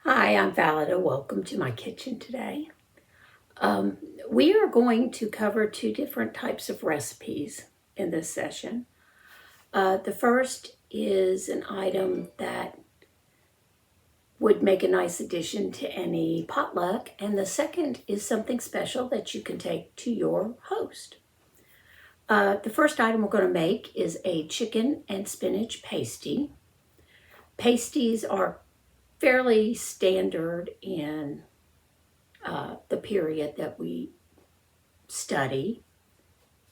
Hi, I'm Falada. Welcome to my kitchen today. We are going to cover two different types of recipes in this session. The first is an item that would make a nice addition to any potluck, and the second is something special that you can take to your host. The first item we're going to make is a chicken and spinach pasty. Pasties are fairly standard in the period that we study.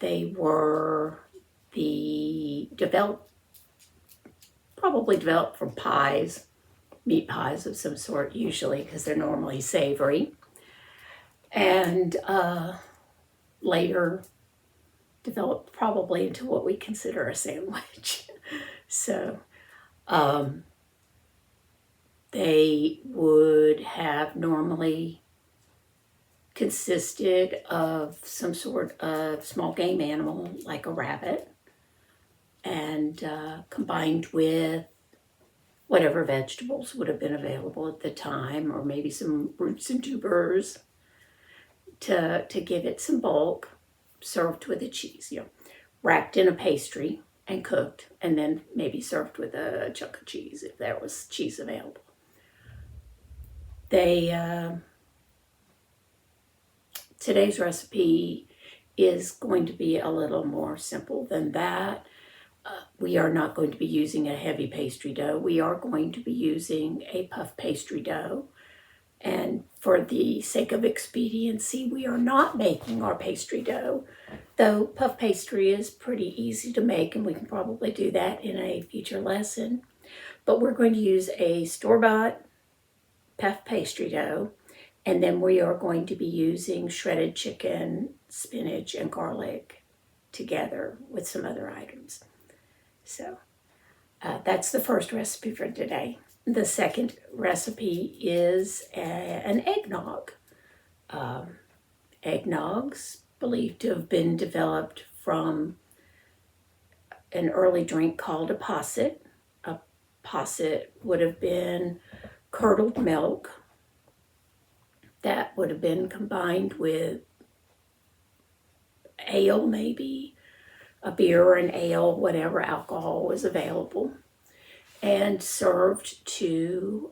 They were probably developed from pies, meat pies of some sort usually, because they're normally savory, and later developed probably into what we consider a sandwich. So they would have normally consisted of some sort of small game animal like a rabbit, and combined with whatever vegetables would have been available at the time, or maybe some roots and tubers to give it some bulk, served with a cheese, wrapped in a pastry and cooked, and then maybe served with a chunk of cheese if there was cheese available. Today's recipe is going to be a little more simple than that. We are not going to be using a heavy pastry dough. We are going to be using a puff pastry dough. And for the sake of expediency, we are not making our pastry dough, though puff pastry is pretty easy to make, and we can probably do that in a future lesson. But we're going to use a store-bought puff pastry dough, and then we are going to be using shredded chicken, spinach, and garlic together with some other items. So that's the first recipe for today. The second recipe is an eggnog. Eggnogs believed to have been developed from an early drink called a posset. A posset would have been curdled milk that would have been combined with ale, maybe a beer or an ale, whatever alcohol was available, and served to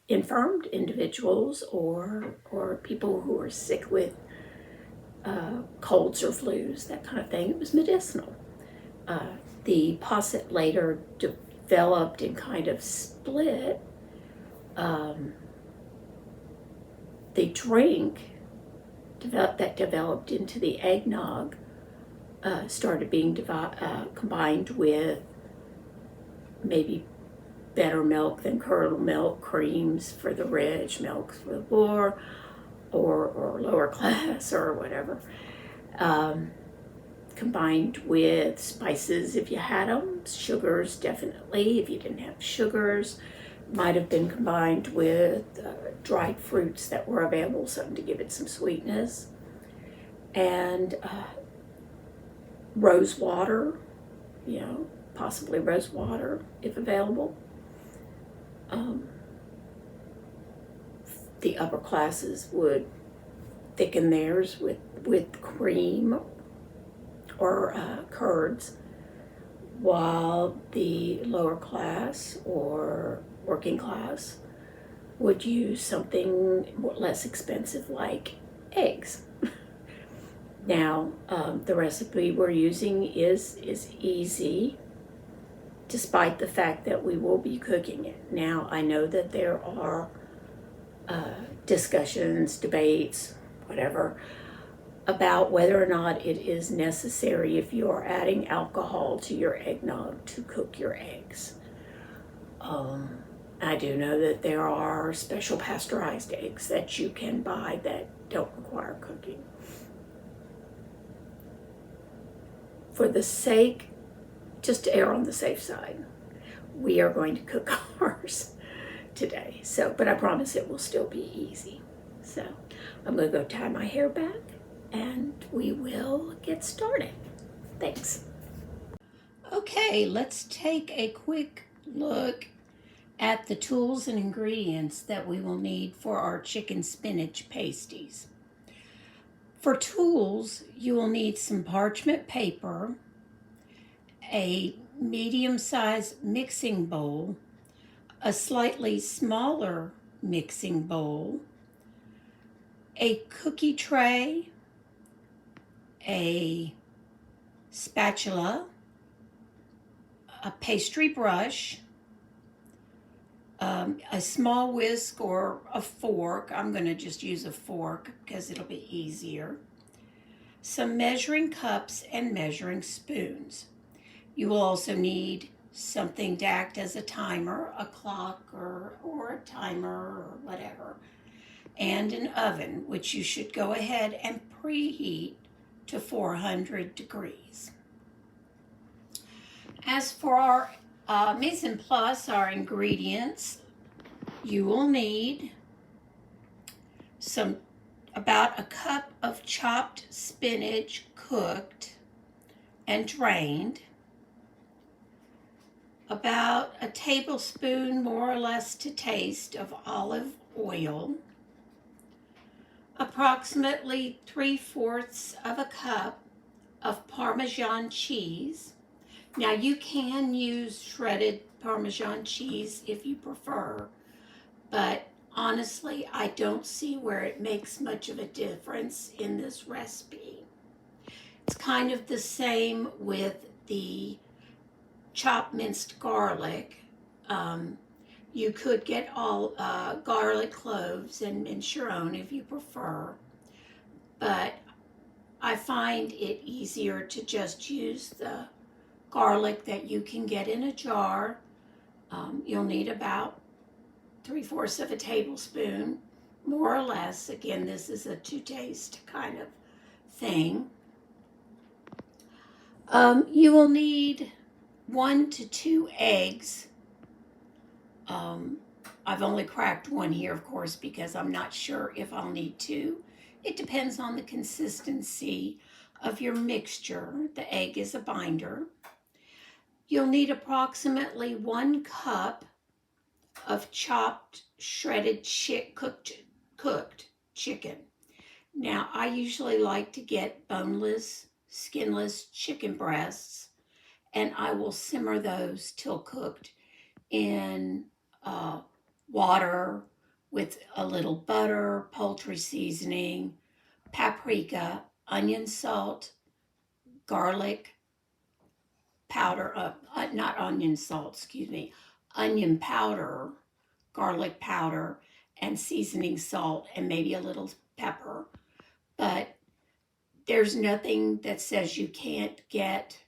infirmed individuals or people who were sick with colds or flus, that kind of thing. It was medicinal. The posset later developed and kind of split. The drink that developed into the eggnog started being combined with maybe better milk than curdled milk, creams for the rich, milks for the poor, or lower class, or whatever. Combined with spices if you had them, sugars definitely. If you didn't have sugars, might have been combined with dried fruits that were available, something to give it some sweetness, and rose water, possibly rose water if available. The upper classes would thicken theirs with cream or curds, while the lower class or working class would use something less expensive like eggs. Now, the recipe we're using is easy, despite the fact that we will be cooking it. Now, I know that there are discussions, debates, whatever, about whether or not it is necessary, if you are adding alcohol to your eggnog, to cook your eggs. I do know that there are special pasteurized eggs that you can buy that don't require cooking. For the sake, just to err on the safe side, we are going to cook ours today. But I promise it will still be easy. So I'm going to go tie my hair back, and we will get started. Thanks. Okay, let's take a quick look at the tools and ingredients that we will need for our chicken spinach pasties. For tools, you will need some parchment paper, a medium-sized mixing bowl, a slightly smaller mixing bowl, a cookie tray, a spatula, a pastry brush, a small whisk or a fork. I'm going to just use a fork because it'll be easier. Some measuring cups and measuring spoons. You will also need something to act as a timer, a clock or a timer or whatever, and an oven, which you should go ahead and preheat to 400 degrees. As for our mise en place, our ingredients, you will need about a cup of chopped spinach cooked and drained, about a tablespoon more or less to taste of olive oil, approximately 3/4 of a cup of Parmesan cheese. Now you can use shredded Parmesan cheese if you prefer, but honestly, I don't see where it makes much of a difference in this recipe. It's kind of the same with the chopped minced garlic. You could get all garlic cloves and mince your own if you prefer, but I find it easier to just use the garlic that you can get in a jar. You'll need about 3/4 of a tablespoon, more or less. Again, this is a to taste kind of thing. You will need 1 to 2 eggs. I've only cracked one here, of course, because I'm not sure if I'll need 2. It depends on the consistency of your mixture. The egg is a binder. You'll need approximately 1 cup of chopped, shredded, cooked chicken. Now, I usually like to get boneless, skinless chicken breasts, and I will simmer those till cooked in water with a little butter, poultry seasoning, paprika, onion salt, garlic powder, not onion salt, excuse me, onion powder, garlic powder, and seasoning salt, and maybe a little pepper. But there's nothing that says you can't get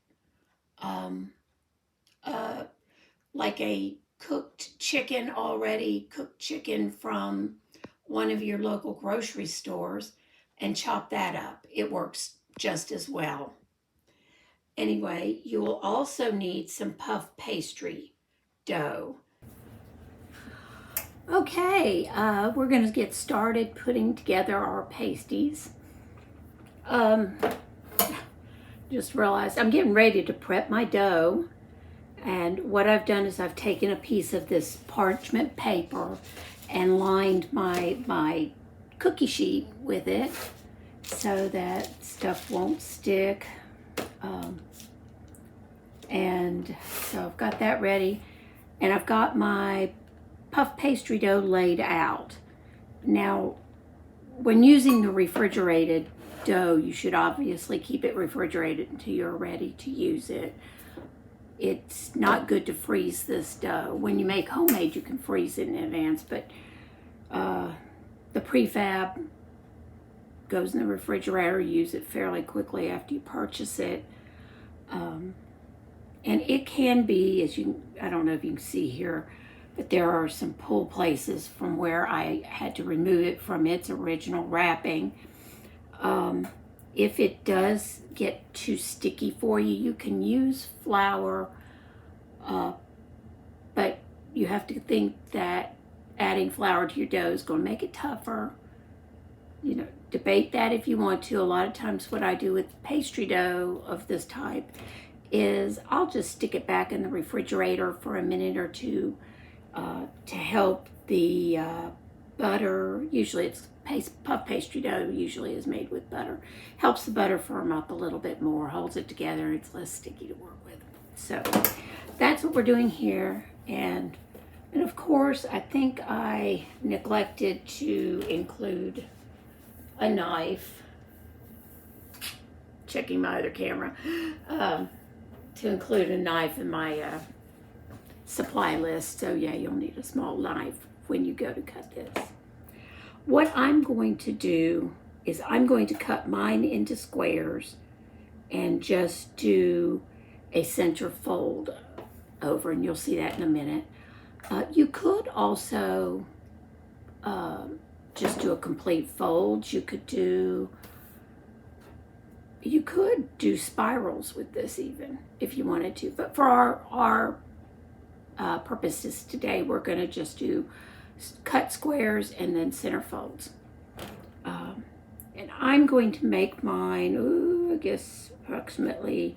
like a cooked chicken from one of your local grocery stores and chop that up. It works just as well. Anyway, you will also need some puff pastry dough. Okay, we're going to get started putting together our pasties. Just realized I'm getting ready to prep my dough. And what I've done is I've taken a piece of this parchment paper and lined my cookie sheet with it so that stuff won't stick. And so I've got that ready. And I've got my puff pastry dough laid out. Now, when using the refrigerated dough, you should obviously keep it refrigerated until you're ready to use it. It's not good to freeze this dough. When you make homemade, you can freeze it in advance, but the prefab goes in the refrigerator. You use it fairly quickly after you purchase it. And it can be, I don't know if you can see here, but there are some pull places from where I had to remove it from its original wrapping. If it does get too sticky for you, you can use flour, but you have to think that adding flour to your dough is going to make it tougher. You know, debate that if you want to. A lot of times what I do with pastry dough of this type is I'll just stick it back in the refrigerator for a minute or two to help the butter. Usually it's puff pastry dough usually is made with butter. Helps the butter firm up a little bit more, holds it together, and it's less sticky to work with. So that's what we're doing here. And of course, I think I neglected to include a knife. Checking my other camera. To include a knife in my supply list. So yeah, you'll need a small knife when you go to cut this. What I'm going to do is I'm going to cut mine into squares and just do a center fold over, and you'll see that in a minute. You could also just do a complete fold. You could do spirals with this even if you wanted to, but for our purposes today, we're going to just do cut squares and then center folds. And I'm going to make mine, I guess approximately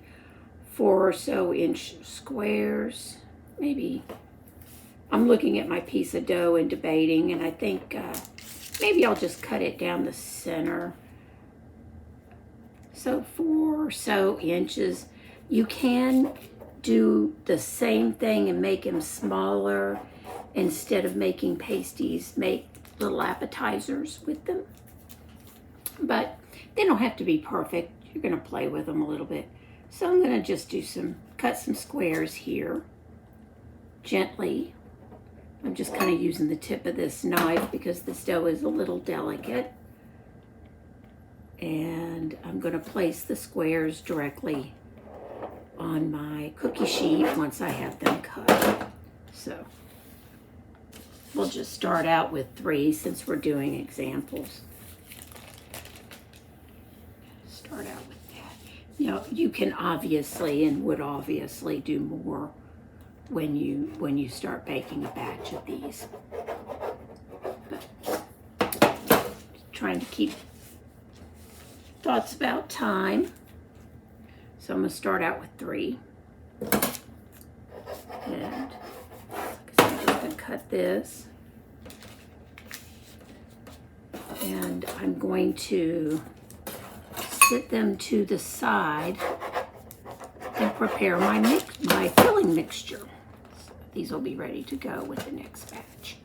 4 or so inch squares. Maybe I'm looking at my piece of dough and debating, and I think maybe I'll just cut it down the center. So 4 or so inches. You can do the same thing and make them smaller. Instead of making pasties, make little appetizers with them. But they don't have to be perfect. You're going to play with them a little bit. So I'm going to just cut some squares here, gently. I'm just kind of using the tip of this knife because this dough is a little delicate. And I'm going to place the squares directly on my cookie sheet once I have them cut. So we'll just start out with 3 since we're doing examples. Start out with that. You know, you can obviously and would obviously do more when you start baking a batch of these. But trying to keep thoughts about time. So I'm going to start out with 3. And I'm just going to cut this. And I'm going to sit them to the side and prepare my filling mixture. So these will be ready to go with the next batch.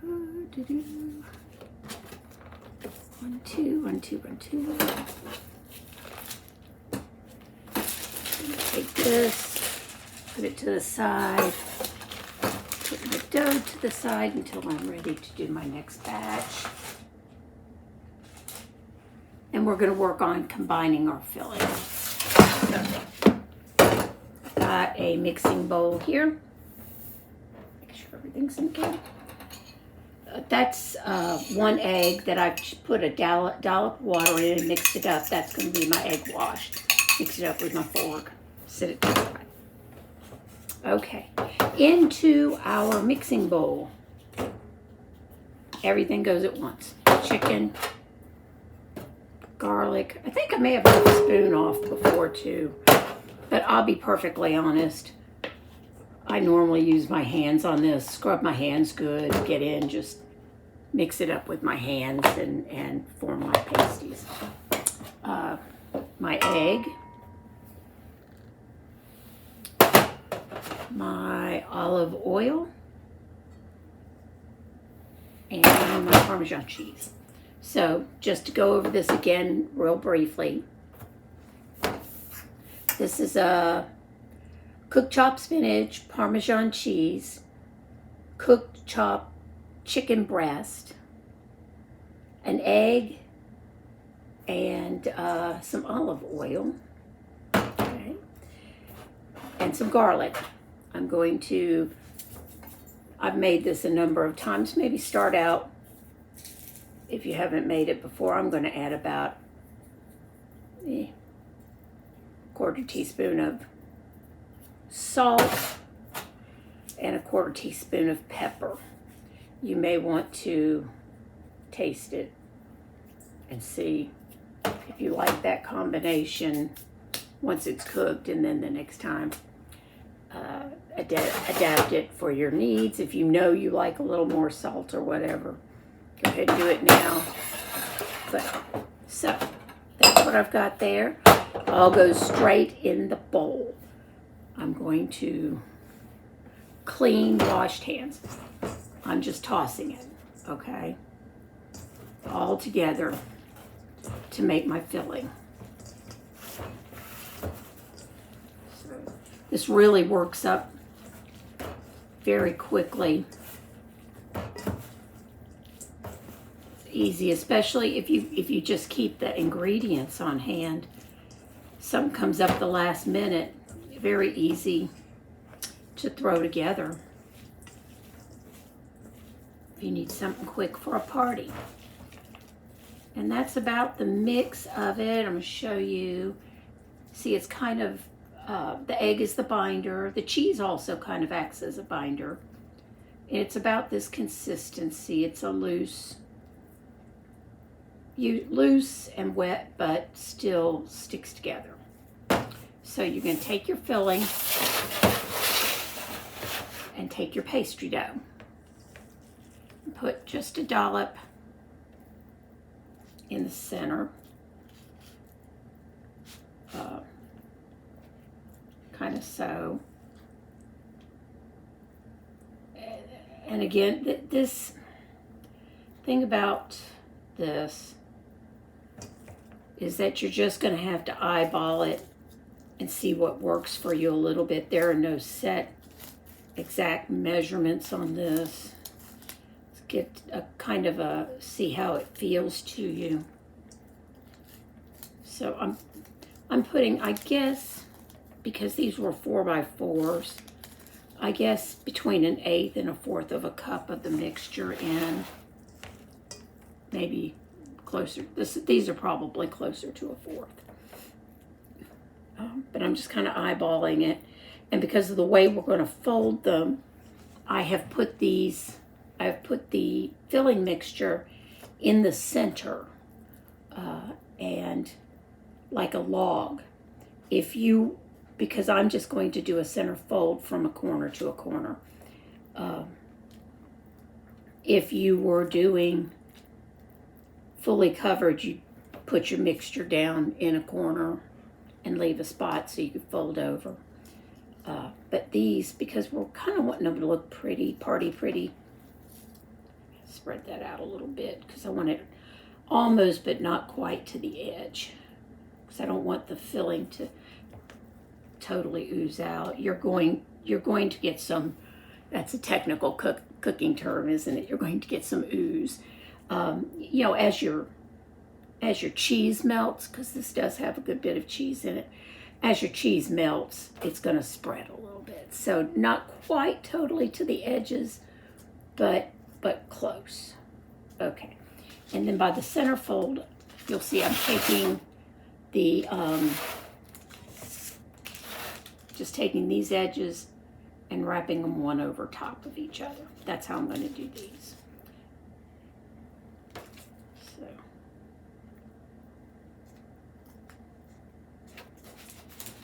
1, 2, 1, 2, 1, 2. Take this, put it to the side, put the dough to the side until I'm ready to do my next batch. And we're going to work on combining our filling. So, I've got a mixing bowl here. Make sure everything's okay. That's 1 egg that I've put a dollop of water in and mixed it up. That's going to be my egg wash. Mix it up with my fork. Sit it to the side. Okay, into our mixing bowl. Everything goes at once. Chicken, garlic. I think I may have put the spoon off before too, but I'll be perfectly honest. I normally use my hands on this. Scrub my hands good, get in, just mix it up with my hands and form my pasties. My egg, my olive oil, and my Parmesan cheese. So just to go over this again real briefly. This is a cooked chopped spinach, Parmesan cheese, cooked chopped chicken breast, an egg, and some olive oil, okay, and some garlic. I've made this a number of times. Maybe start out, if you haven't made it before, I'm going to add about a 1/4 teaspoon of salt and a 1/4 teaspoon of pepper. You may want to taste it and see if you like that combination once it's cooked, and then the next time. A adapt it for your needs. If you know you like a little more salt or whatever, go ahead and do it now. But so that's what I've got there. All goes straight in the bowl. I'm going to clean, washed hands. I'm just tossing it, okay? All together to make my filling. So this really works up very quickly. It's easy, especially if you just keep the ingredients on hand. Something comes up the last minute, very easy to throw together. If you need something quick for a party. And that's about the mix of it. I'm going to show you. See, it's kind of, the egg is the binder. The cheese also kind of acts as a binder. And it's about this consistency. It's a loose and wet, but still sticks together. So you're going to take your filling and take your pastry dough. Put just a dollop in the center. Kind of so. And again, this thing about this is that you're just going to have to eyeball it and see what works for you a little bit. There are no set exact measurements on this. Let's get a kind of a, see how it feels to you. So I'm putting, I guess, because these were 4x4s, I guess between 1/8 and 1/4 of a cup of the mixture in. Maybe closer, these are probably closer to 1/4. But I'm just kind of eyeballing it. And because of the way we're going to fold them, I have put the filling mixture in the center and like a log. Because I'm just going to do a center fold from a corner to a corner. If you were doing fully covered, you put your mixture down in a corner and leave a spot so you could fold over. But these, because we're kind of wanting them to look pretty, party pretty, spread that out a little bit because I want it almost but not quite to the edge, because I don't want the filling to totally ooze out. You're going to get some, that's a technical cooking term, isn't it? You're going to get some ooze. You know, as your cheese melts, because this does have a good bit of cheese in it, as your cheese melts, it's going to spread a little bit. So not quite totally to the edges, but close. Okay. And then by the center fold, you'll see I'm taking the, just taking these edges and wrapping them one over top of each other. That's how I'm going to do these. So.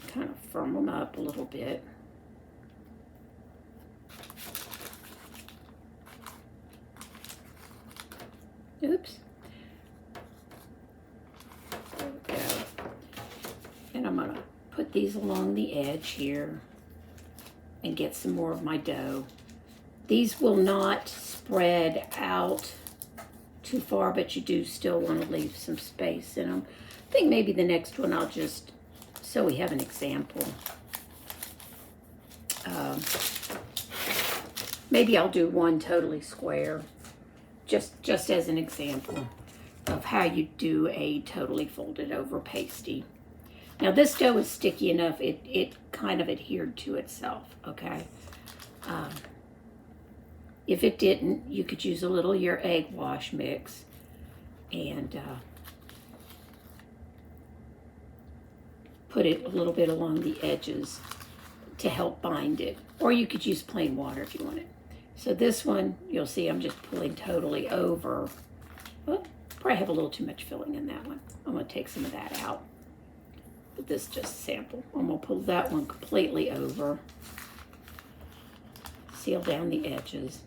Kind of firm them up a little bit. Oops. There we go. And I'm going to put these along the edge here and get some more of my dough. These will not spread out too far, but you do still want to leave some space in them. I think maybe the next one I'll just, so we have an example. Maybe I'll do one totally square, just as an example of how you do a totally folded over pasty. Now this dough is sticky enough, it kind of adhered to itself, okay? If it didn't, you could use a little of your egg wash mix and put it a little bit along the edges to help bind it. Or you could use plain water if you wanted. So this one, you'll see I'm just pulling totally over. Oh, probably have a little too much filling in that one. I'm going to take some of that out. But this is just a sample. I'm going to pull that one completely over. seal down the edges.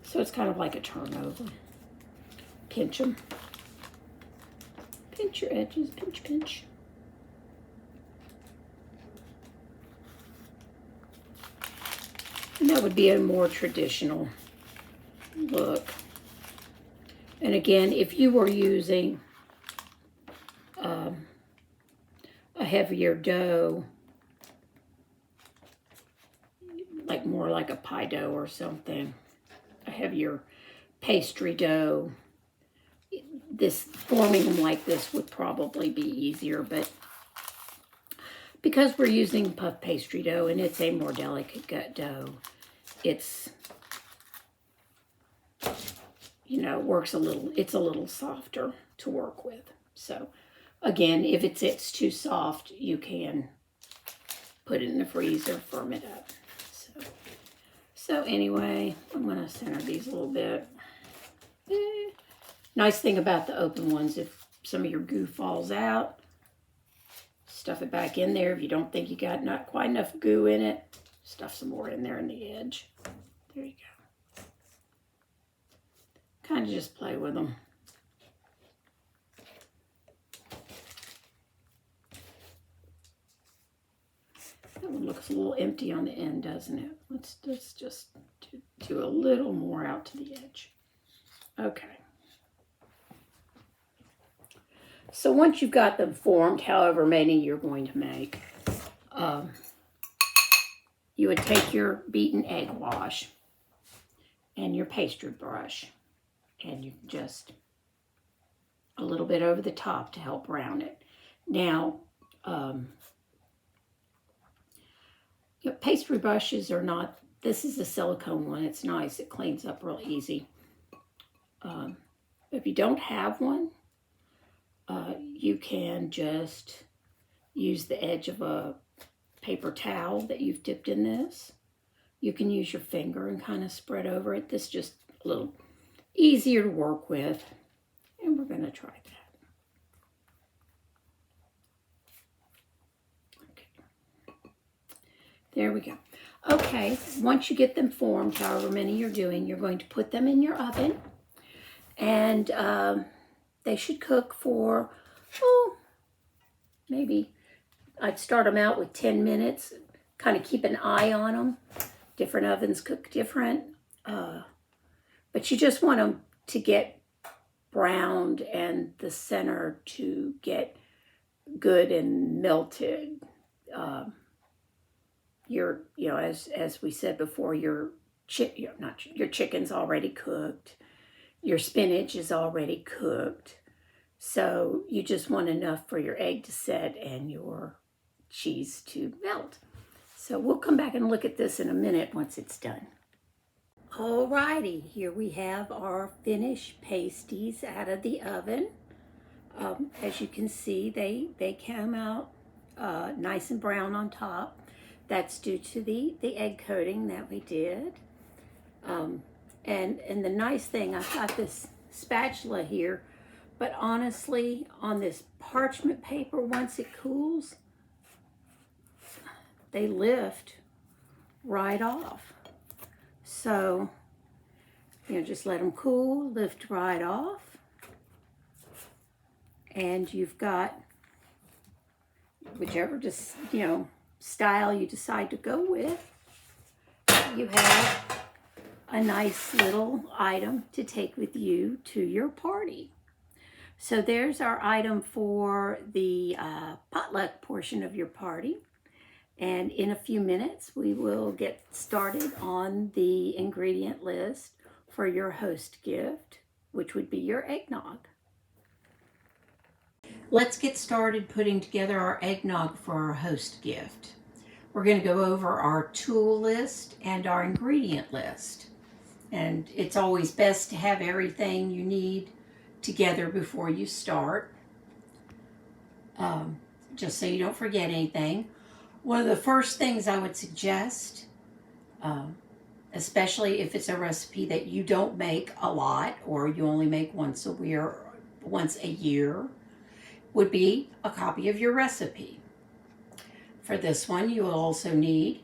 So it's kind of like a turnover. Pinch them. Pinch your edges, pinch, pinch. And that would be a more traditional look. And again, if you were using a heavier dough, like more like a pie dough or something, a heavier pastry dough, forming them like this would probably be easier, but because we're using puff pastry dough and it's a more delicate gut dough, it's, you know, it's a little softer to work with. So again, if it's too soft, you can put it in the freezer, firm it up. So anyway, I'm going to center these a little bit. Nice thing about the open ones, if some of your goo falls out, stuff it back in there. If you don't think you got not quite enough goo in it, stuff some more in there in the edge. There you go. Kind of just play with them. That one looks a little empty on the end, doesn't it? Let's just do a little more out to the edge. Okay. So once you've got them formed, however many you're going to make, you would take your beaten egg wash and your pastry brush, and you just a little bit over the top to help brown it. Now, pastry brushes are not, this is a silicone one. It's nice. It cleans up real easy. If you don't have one, you can just use the edge of a paper towel that you've dipped in this. You can use your finger and kind of spread over it. This is just a little easier to work with. And we're going to try that. Okay. There we go. Okay, once you get them formed, however many you're doing, you're going to put them in your oven. And they should cook for, maybe I'd start them out with 10 minutes. Kind of keep an eye on them. Different ovens cook different. But you just want them to get browned and the center to get good and melted. As we said before, your chicken's already cooked. Your spinach is already cooked. So you just want enough for your egg to set and your cheese to melt. So we'll come back and look at this in a minute once it's done. Alrighty, here we have our finished pasties out of the oven. As you can see, they came out nice and brown on top. That's due to the egg coating that we did. And the nice thing, I've got this spatula here, but honestly, on this parchment paper, once it cools, they lift right off. So, just let them cool, lift right off. And you've got whichever style you decide to go with. You have a nice little item to take with you to your party. So there's our item for the potluck portion of your party. And in a few minutes, we will get started on the ingredient list for your host gift, which would be your eggnog. Let's get started putting together our eggnog for our host gift. We're going to go over our tool list and our ingredient list. And it's always best to have everything you need together before you start, just so you don't forget anything. One of the first things I would suggest, especially if it's a recipe that you don't make a lot or you only make once a year, would be a copy of your recipe. For this one, you will also need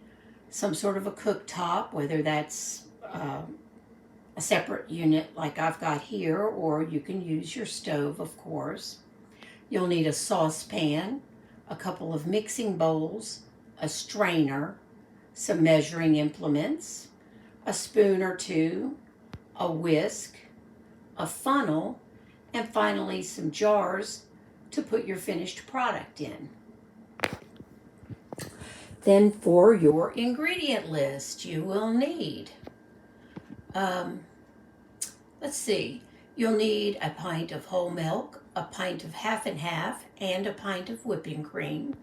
some sort of a cooktop, whether that's a separate unit like I've got here, or you can use your stove, of course. You'll need a saucepan, a couple of mixing bowls, a strainer, some measuring implements, a spoon or two, a whisk, a funnel, and finally some jars to put your finished product in. Then for your ingredient list, you will need, let's see, you'll need a pint of whole milk, a pint of half and half, and a pint of whipping cream.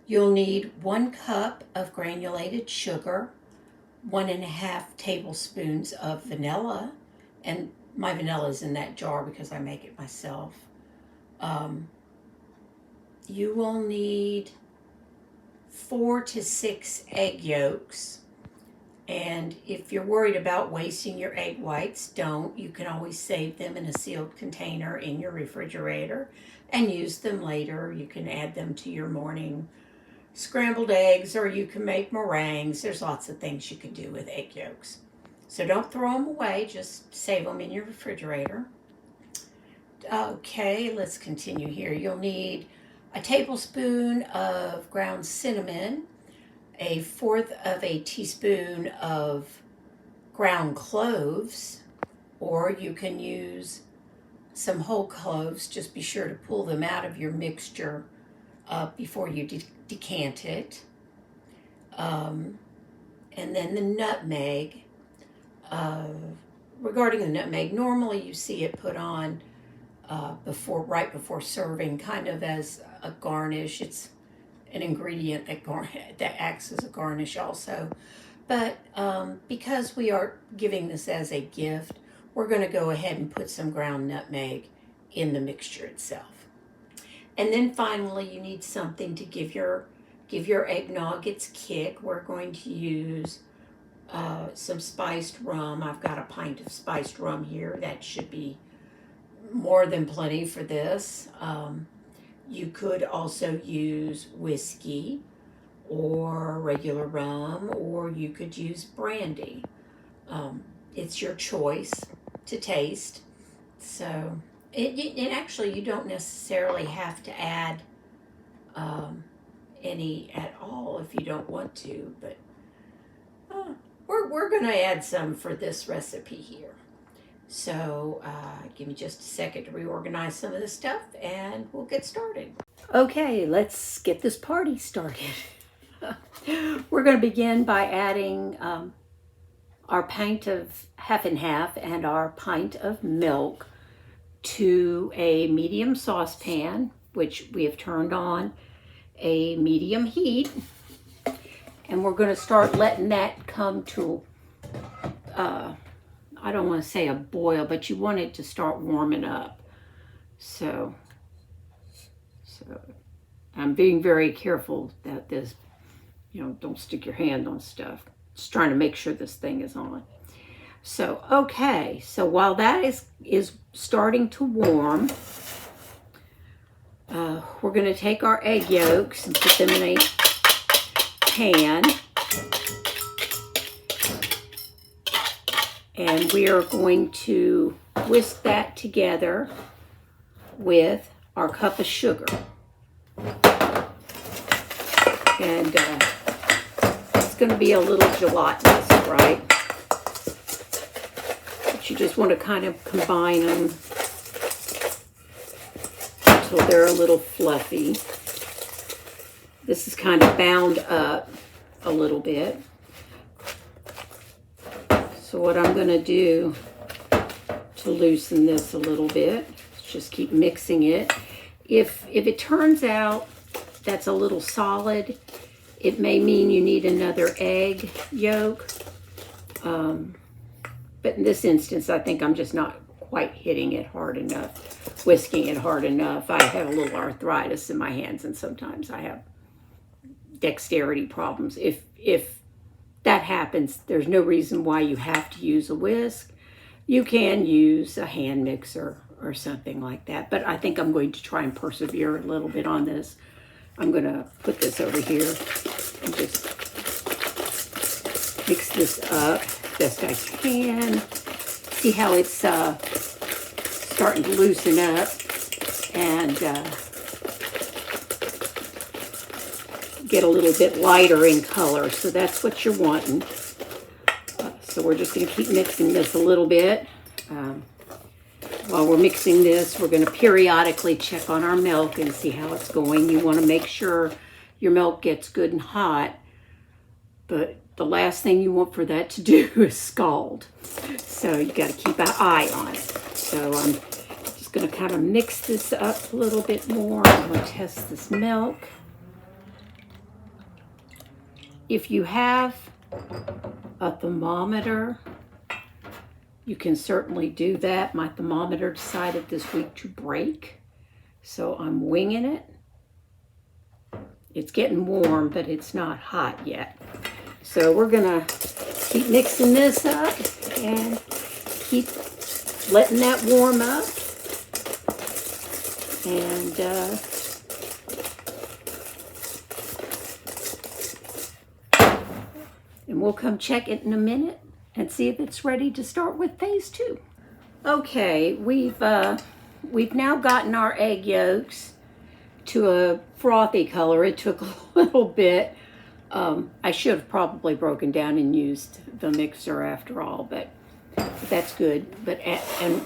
You'll need 1 cup of granulated sugar, 1.5 tablespoons of vanilla, and my vanilla is in that jar because I make it myself. You will need 4 to 6 egg yolks. And if you're worried about wasting your egg whites, don't. You can always save them in a sealed container in your refrigerator and use them later. You can add them to your morning scrambled eggs, or you can make meringues. There's lots of things you can do with egg yolks. So don't throw them away, just save them in your refrigerator. Okay, let's continue here. You'll need a tablespoon of ground cinnamon, 1/4 of a teaspoon of ground cloves, or you can use some whole cloves. Just be sure to pull them out of your mixture before you decant it. And then the nutmeg. Regarding the nutmeg, normally you see it put on right before serving, kind of as a garnish. It's an ingredient that acts as a garnish also. But because we are giving this as a gift, we're going to go ahead and put some ground nutmeg in the mixture itself. And then finally, you need something to give your eggnog its kick. We're going to use some spiced rum. I've got a pint of spiced rum here. That should be more than plenty for this. You could also use whiskey or regular rum, or you could use brandy. It's your choice to taste. So it actually, you don't necessarily have to add any at all if you don't want to, but we're going to add some for this recipe here. So give me just a second to reorganize some of this stuff and we'll get started. Okay, let's get this party started. We're going to begin by adding our pint of half and half and our pint of milk to a medium saucepan, which we have turned on a medium heat. And we're going to start letting that come to I don't want to say a boil, but you want it to start warming up. So I'm being very careful that this, don't stick your hand on stuff. Just trying to make sure this thing is on. So, okay, so while that is starting to warm, we're going to take our egg yolks and put them in a pan. And we are going to whisk that together with our cup of sugar. And it's going to be a little gelatinous, right? But you just want to kind of combine them until they're a little fluffy. This is kind of bound up a little bit. So what I'm going to do to loosen this a little bit is just keep mixing it. If it turns out that's a little solid, it may mean you need another egg yolk. But in this instance, I think I'm just not quite hitting it hard enough, whisking it hard enough. I have a little arthritis in my hands, and sometimes I have dexterity problems. If that happens, there's no reason why you have to use a whisk. You can use a hand mixer or something like that, but I think I'm going to try and persevere a little bit on this. I'm going to put this over here and just mix this up best I can. See how it's starting to loosen up and get a little bit lighter in color. So that's what you're wanting. So we're just going to keep mixing this a little bit. While we're mixing this, we're going to periodically check on our milk and see how it's going. You want to make sure your milk gets good and hot, but the last thing you want for that to do is scald. So you got to keep an eye on it. So I'm just going to kind of mix this up a little bit more. I'm going to test this milk. If you have a thermometer, you can certainly do that. My thermometer decided this week to break, so I'm winging it. It's getting warm, but it's not hot yet. So we're gonna keep mixing this up and keep letting that warm up. And we'll come check it in a minute and see if it's ready to start with phase 2. Okay, we've now gotten our egg yolks to a frothy color. It took a little bit. I should have probably broken down and used the mixer after all, but that's good. But and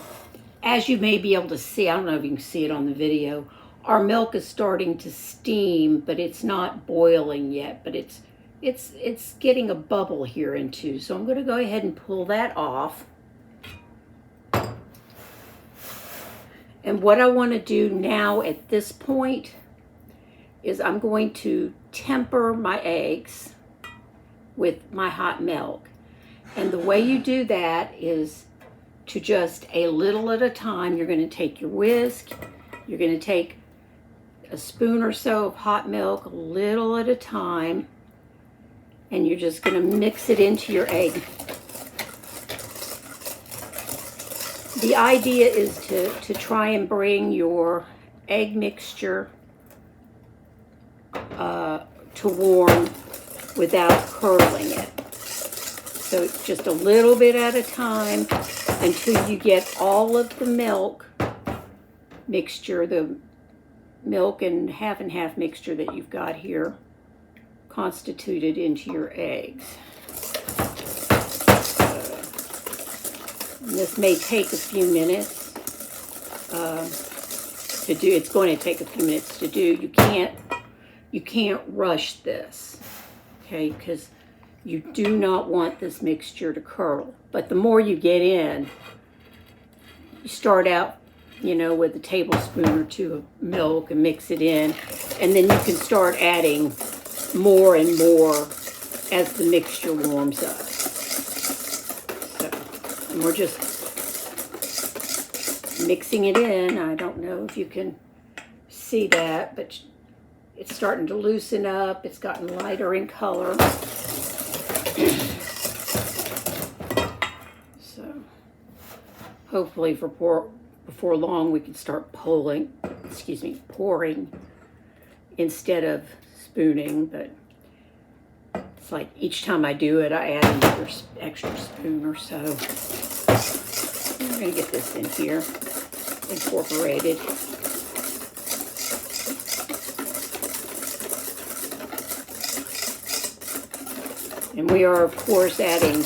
as you may be able to see, I don't know if you can see it on the video, our milk is starting to steam, but it's not boiling yet, but it's getting a bubble here in two. So I'm going to go ahead and pull that off. And what I want to do now at this point is I'm going to temper my eggs with my hot milk. And the way you do that is to just a little at a time. You're going to take your whisk, you're going to take a spoon or so of hot milk, a little at a time, and you're just going to mix it into your egg. The idea is to try and bring your egg mixture to warm without curdling it. So just a little bit at a time until you get all of the milk mixture, the milk and half mixture that you've got here, constituted into your eggs. This may take a few minutes to do. It's going to take a few minutes to do. You can't rush this, okay? Because you do not want this mixture to curdle. But the more you get in, you start out, with a tablespoon or two of milk and mix it in, and then you can start adding more and more as the mixture warms up. So, and we're just mixing it in. I don't know if you can see that, but it's starting to loosen up. It's gotten lighter in color. So hopefully before long we can start pouring instead of spooning, but it's like each time I do it, I add another extra spoon or so. We're going to get this in here, incorporated. And we are, of course, adding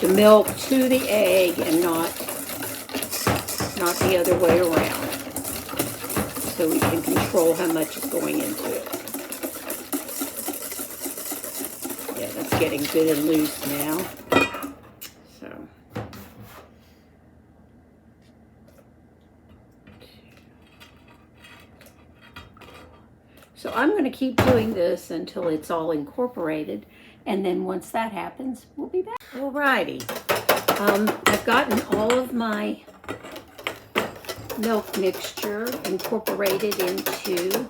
the milk to the egg and not the other way around, so we can control how much is going into it. Yeah, that's getting good and loose now. So I'm going to keep doing this until it's all incorporated, and then once that happens, we'll be back. Alrighty, I've gotten all of my milk mixture incorporated into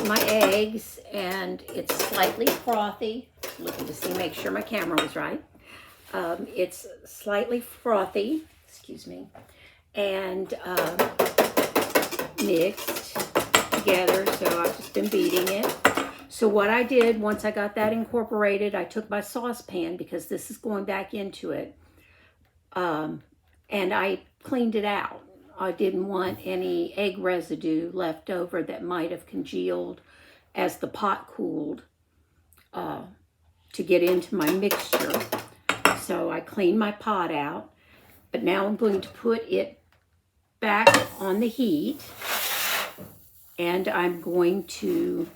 my eggs, and it's slightly frothy. Looking to see, make sure my camera was right. It's slightly frothy, excuse me, and mixed. together, so I've just been beating it. So what I did, once I got that incorporated, I took my saucepan, because this is going back into it, and I cleaned it out. I didn't want any egg residue left over that might have congealed as the pot cooled to get into my mixture. So I cleaned my pot out, but now I'm going to put it back on the heat, and I'm going to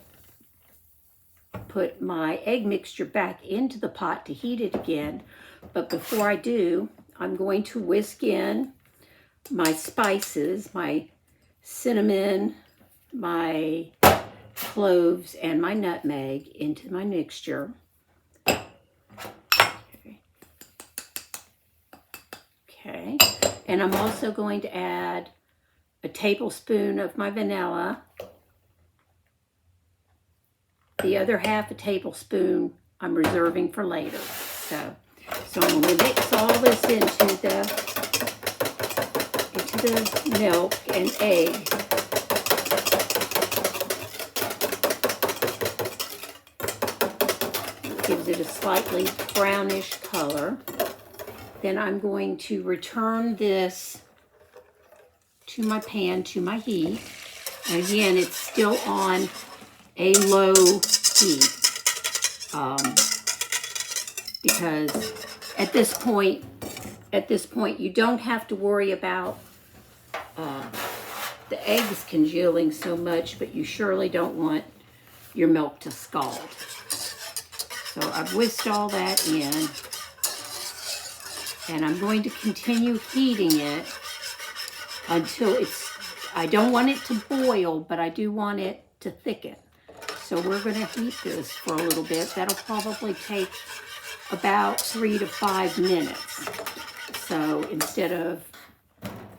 put my egg mixture back into the pot to heat it again. But before I do, I'm going to whisk in my spices, my cinnamon, my cloves, and my nutmeg into my mixture. Okay, and I'm also going to add a tablespoon of my vanilla. The other half a tablespoon I'm reserving for later. So I'm going to mix all this into the milk and egg. It gives it a slightly brownish color. Then I'm going to return this to my pan, to my heat. And again, it's still on a low heat. Because at this point, you don't have to worry about the eggs congealing so much, but you surely don't want your milk to scald. So I've whisked all that in, and I'm going to continue heating it until I don't want it to boil, but I do want it to thicken. So we're going to heat this for a little bit. That'll probably take about 3 to 5 minutes. So instead of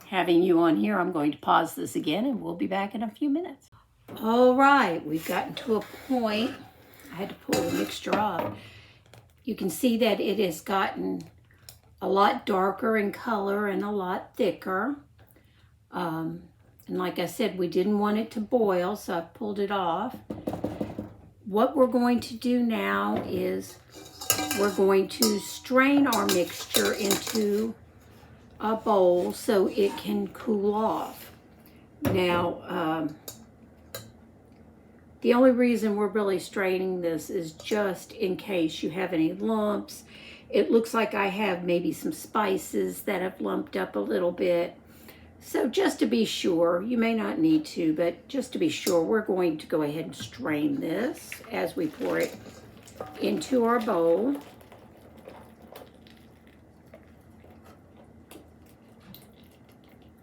having you on here, I'm going to pause this again, and we'll be back in a few minutes. All right, we've gotten to a point. I had to pull the mixture off. You can see that it has gotten a lot darker in color and a lot thicker. And like I said, we didn't want it to boil, so I pulled it off. What we're going to do now is we're going to strain our mixture into a bowl so it can cool off. Now, the only reason we're really straining this is just in case you have any lumps. It looks like I have maybe some spices that have lumped up a little bit. So just to be sure, you may not need to, but just to be sure, we're going to go ahead and strain this as we pour it into our bowl.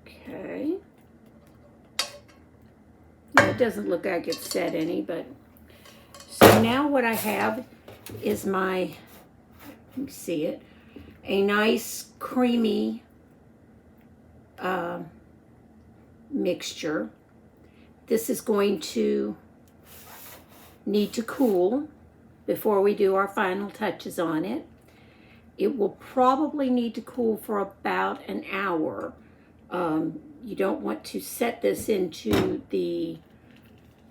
Okay. Now, it doesn't look like it's set any, but so now what I have is my, let me see it, a nice creamy mixture. This is going to need to cool before we do our final touches on it. It will probably need to cool for about an hour. You don't want to set this into the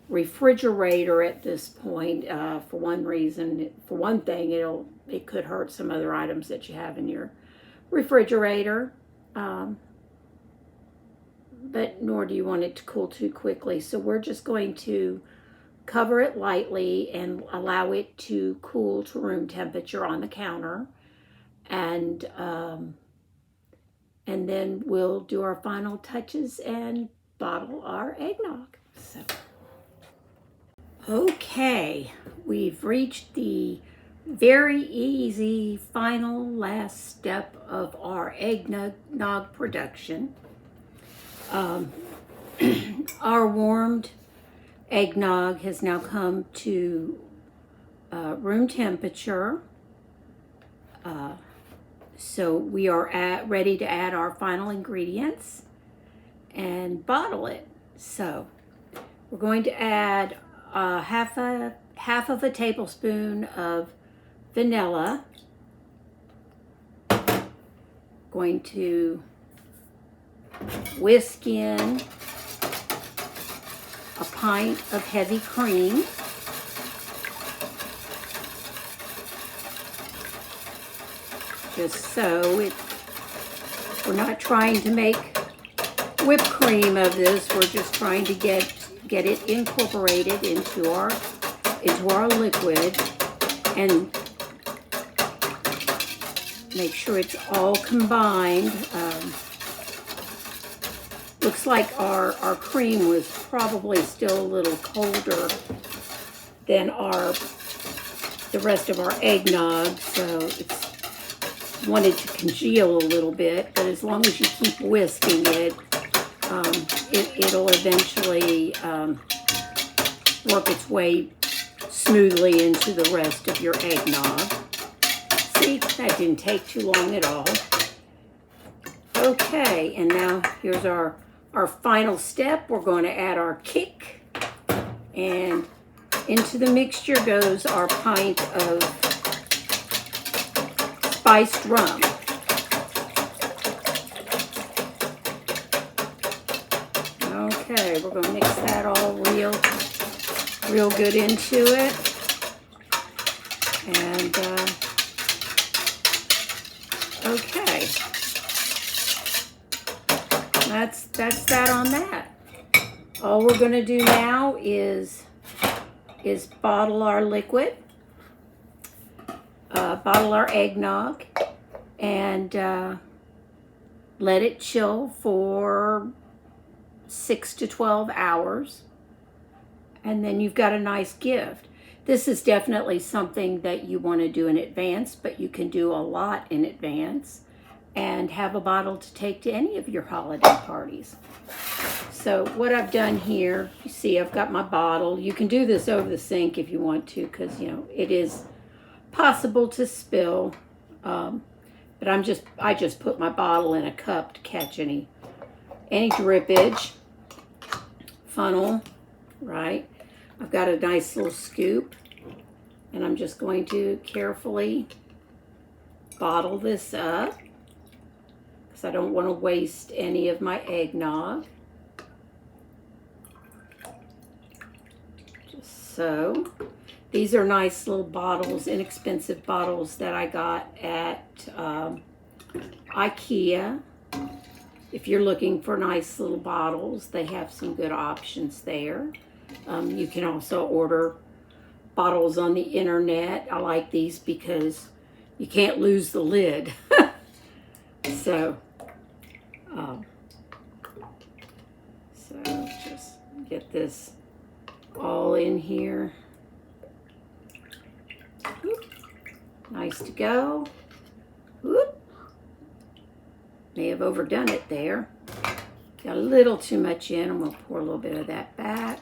refrigerator at this point for one reason. For one thing, it could hurt some other items that you have in your refrigerator. But nor do you want it to cool too quickly. So we're just going to cover it lightly and allow it to cool to room temperature on the counter. And then we'll do our final touches and bottle our eggnog. So, okay, we've reached the very easy final last step of our eggnog production. Our warmed eggnog has now come to room temperature. So we are ready to add our final ingredients and bottle it. So we're going to add half of a tablespoon of vanilla. Going to whisk in a pint of heavy cream. Just so we're not trying to make whipped cream of this. We're just trying to get it incorporated into our liquid and make sure it's all combined. Looks like our cream was probably still a little colder than the rest of our eggnog, so it's wanted to congeal a little bit, but as long as you keep whisking it, it'll eventually work its way smoothly into the rest of your eggnog. See, that didn't take too long at all. Okay, and now here's our final step. We're going to add our kick, and into the mixture goes our pint of spiced rum. Okay, we're going to mix that all real good into it. And, okay. That's that on that. All we're going to do now is bottle our liquid. Bottle our eggnog and let it chill for 6 to 12 hours, and then you've got a nice gift. This is definitely something that you want to do in advance, but you can do a lot in advance and have a bottle to take to any of your holiday parties. So what I've done here, you see I've got my bottle. You can do this over the sink if you want to, because it is possible to spill, but I just put my bottle in a cup to catch any drippage. Funnel, right? I've got a nice little scoop, and I'm just going to carefully bottle this up because I don't want to waste any of my eggnog. Just so. These are nice little bottles, inexpensive bottles that I got at IKEA. If you're looking for nice little bottles, they have some good options there. You can also order bottles on the internet. I like these because you can't lose the lid. So just get this all in here. Nice to go. Whoop. May have overdone it there. Got a little too much in. I'm going to pour a little bit of that back.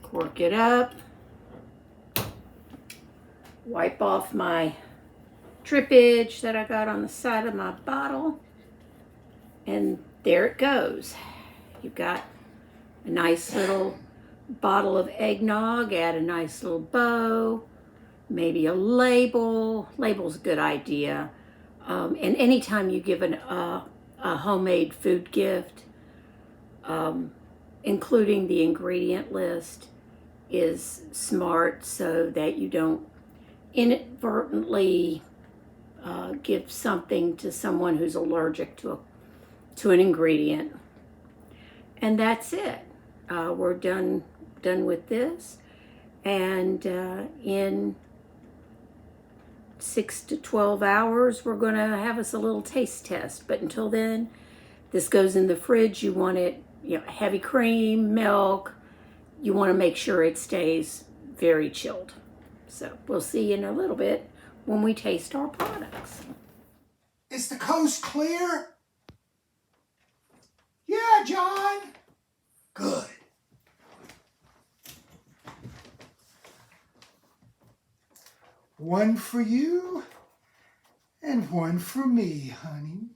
Cork it up. Wipe off my drippage that I got on the side of my bottle. And there it goes. You've got a nice little bottle of eggnog. Add a nice little bow. Maybe a label. Label's a good idea. And anytime you give a homemade food gift, including the ingredient list is smart so that you don't inadvertently give something to someone who's allergic to an ingredient. And that's it. We're done with this. And in 6 to 12 hours, we're going to have us a little taste test. But until then, this goes in the fridge. You want it, heavy cream, milk. You want to make sure it stays very chilled. So we'll see you in a little bit when we taste our products. Is the coast clear? Yeah, John. Good. One for you and one for me, honey.